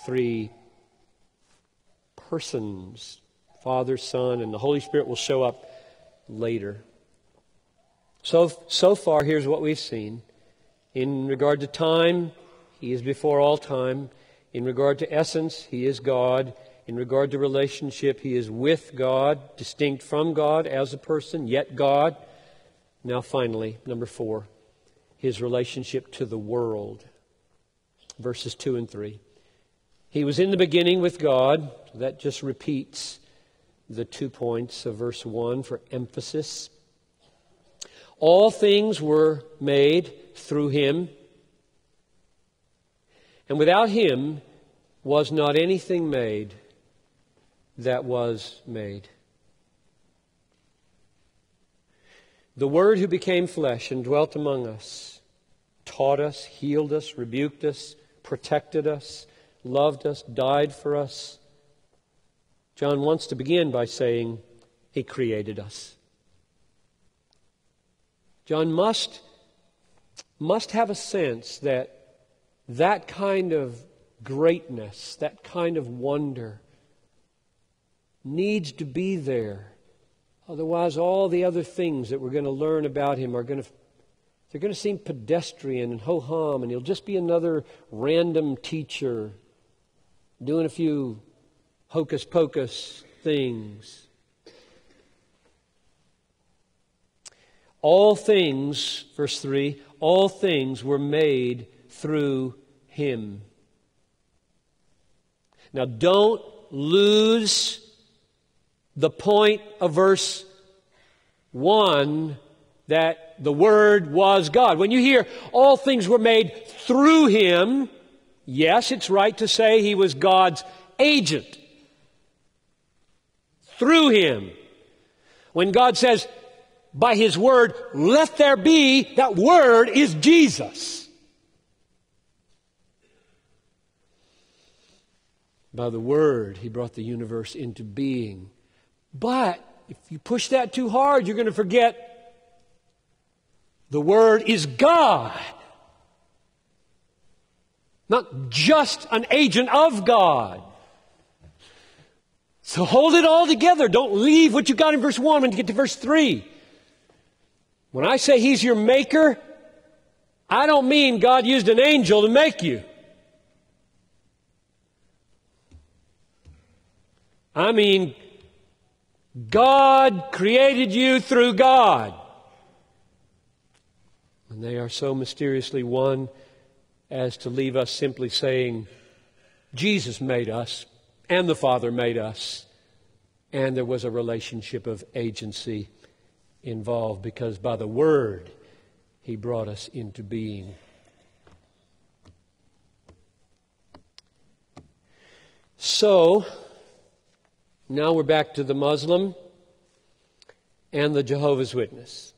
three persons. Father, Son, and the Holy Spirit will show up later. So far, here's what we've seen. In regard to time, He is before all time. In regard to essence, He is God. In regard to relationship, He is with God, distinct from God as a person, yet God. Now finally, number 4, His relationship to the world. Verses 2 and 3. He was in the beginning with God. That just repeats the 2 points of verse 1 for emphasis. All things were made through Him, and without Him was not anything made that was made. The Word who became flesh and dwelt among us, taught us, healed us, rebuked us, protected us, loved us, died for us. John wants to begin by saying He created us. John must have a sense that kind of greatness, that kind of wonder needs to be there. Otherwise, all the other things that we're going to learn about Him they're going to seem pedestrian and ho-hum, and He'll just be another random teacher doing a few hocus-pocus things. All things, verse 3, all things were made through Him. Now don't lose the point of verse 1 that the Word was God. When you hear all things were made through Him, yes, it's right to say He was God's agent. Through Him. When God says, by His Word, let there be, that Word is Jesus. By the Word, He brought the universe into being. But if you push that too hard, you're going to forget the Word is God. Not just an agent of God. So hold it all together. Don't leave what you got in verse 1 when you get to verse 3. When I say He's your maker, I don't mean God used an angel to make you. I mean, God created you through God. And they are so mysteriously one as to leave us simply saying, Jesus made us, and the Father made us, and there was a relationship of agency involved, because by the Word He brought us into being. So, now we're back to the Muslim and the Jehovah's Witness,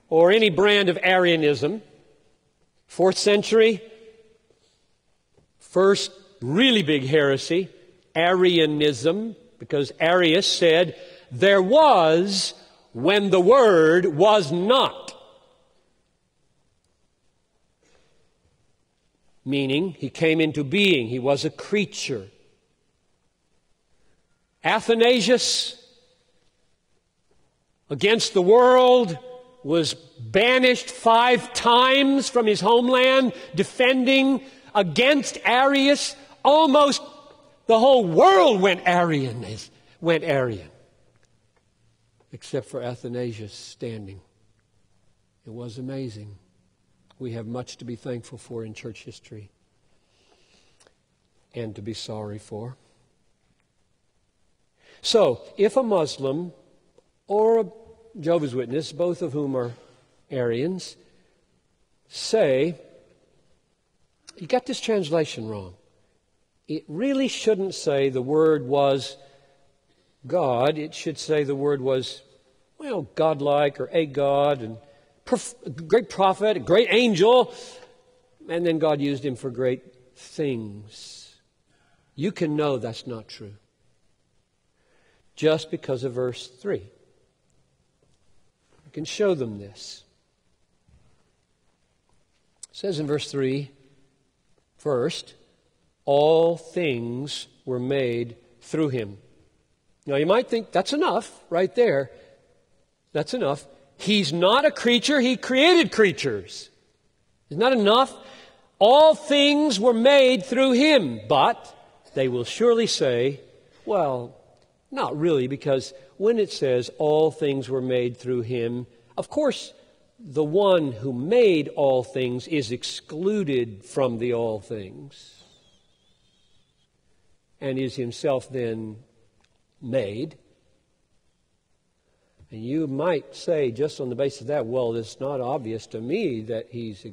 or any brand of Arianism. 4th century, first really big heresy, Arianism, because Arius said, there was when the Word was not. Meaning, He came into being. He was a creature. Athanasius, against the world, was banished 5 times from his homeland, defending against Arius. Almost the whole world went Arian, except for Athanasius standing. It was amazing. We have much to be thankful for in church history and to be sorry for. So, if a Muslim or a Jehovah's Witness, both of whom are Arians, say, you got this translation wrong. It really shouldn't say the Word was God. It should say the Word was, godlike, or a God, and a great prophet, a great angel, and then God used Him for great things. You can know that's not true just because of verse 3. I can show them this. It says in verse 3, first, all things were made through him. Now you might think that's enough right there. That's enough. He's not a creature. He created creatures. Isn't that enough? All things were made through him. But they will surely say, well, not really, because when it says all things were made through him, of course, the one who made all things is excluded from the all things and is himself then made. And you might say, just on the basis of that, well, it's not obvious to me that he's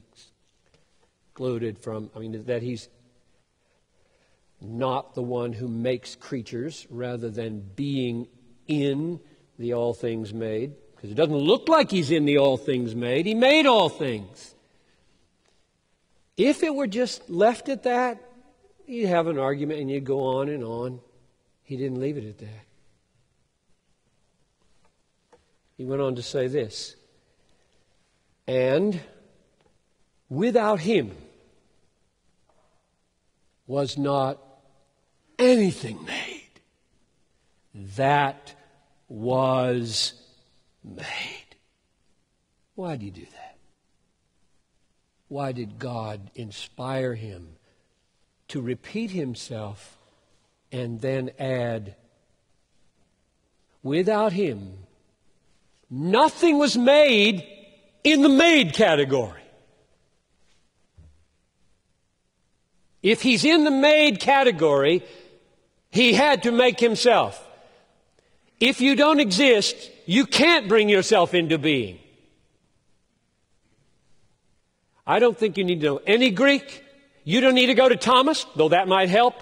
excluded from, that he's not the one who makes creatures rather than being in the all things made. Because it doesn't look like he's in the all things made. He made all things. If it were just left at that, you'd have an argument and you'd go on and on. He didn't leave it at that. He went on to say this, and without him was not anything made that was made. Why do you do that? Why did God inspire him to repeat himself and then add, without him, nothing was made in the made category? If he's in the made category, he had to make himself. If you don't exist, you can't bring yourself into being. I don't think you need to know any Greek. You don't need to go to Thomas, though that might help.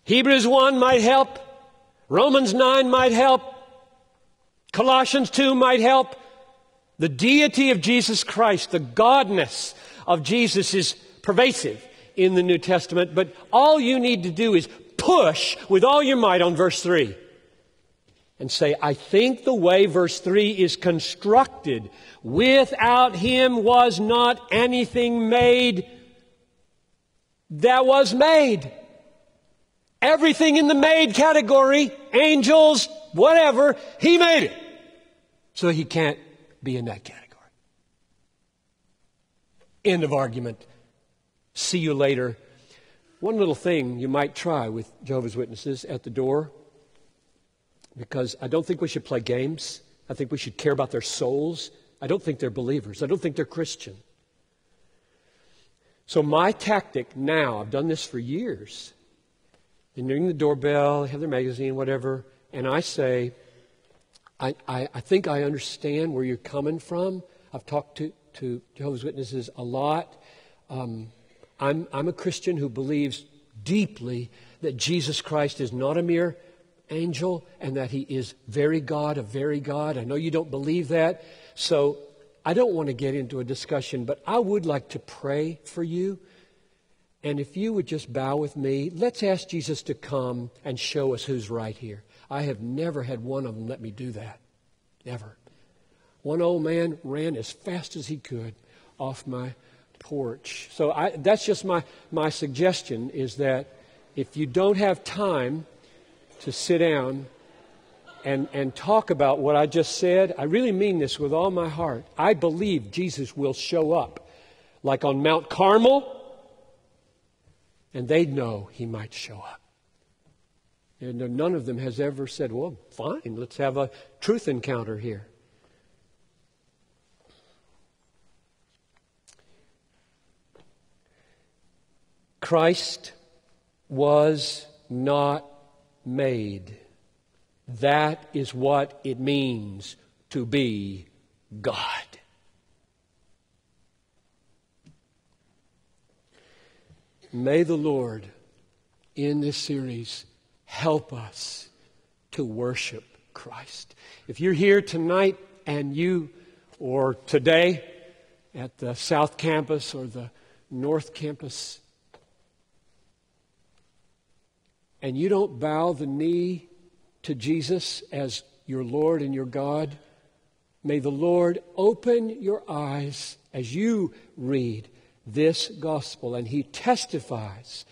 Hebrews 1 might help. Romans 9 might help. Colossians 2 might help. The deity of Jesus Christ, the godness of Jesus is pervasive in the New Testament, but all you need to do is push with all your might on verse 3 and say, I think the way verse 3 is constructed, without him was not anything made that was made. Everything in the made category, angels, whatever, he made it. So he can't be in that category. End of argument. See you later. One little thing you might try with Jehovah's Witnesses at the door, because I don't think we should play games. I think we should care about their souls. I don't think they're believers. I don't think they're Christian. So my tactic now, I've done this for years. They ring the doorbell, have their magazine, whatever, and I say, I think I understand where you're coming from. I've talked to Jehovah's Witnesses a lot. I'm a Christian who believes deeply that Jesus Christ is not a mere angel and that he is very God, a very God. I know you don't believe that, so I don't want to get into a discussion, but I would like to pray for you. And if you would just bow with me, let's ask Jesus to come and show us who's right here. I have never had one of them let me do that. Never. One old man ran as fast as he could off my porch. So that's just my suggestion, is that if you don't have time to sit down and talk about what I just said, I really mean this with all my heart. I believe Jesus will show up like on Mount Carmel, and they'd know he might show up. And none of them has ever said, well, fine, let's have a truth encounter here. Christ was not made. That is what it means to be God. May the Lord, in this series, help us to worship Christ. If you're here tonight or today at the South Campus or the North Campus, and you don't bow the knee to Jesus as your Lord and your God, may the Lord open your eyes as you read this gospel, and he testifies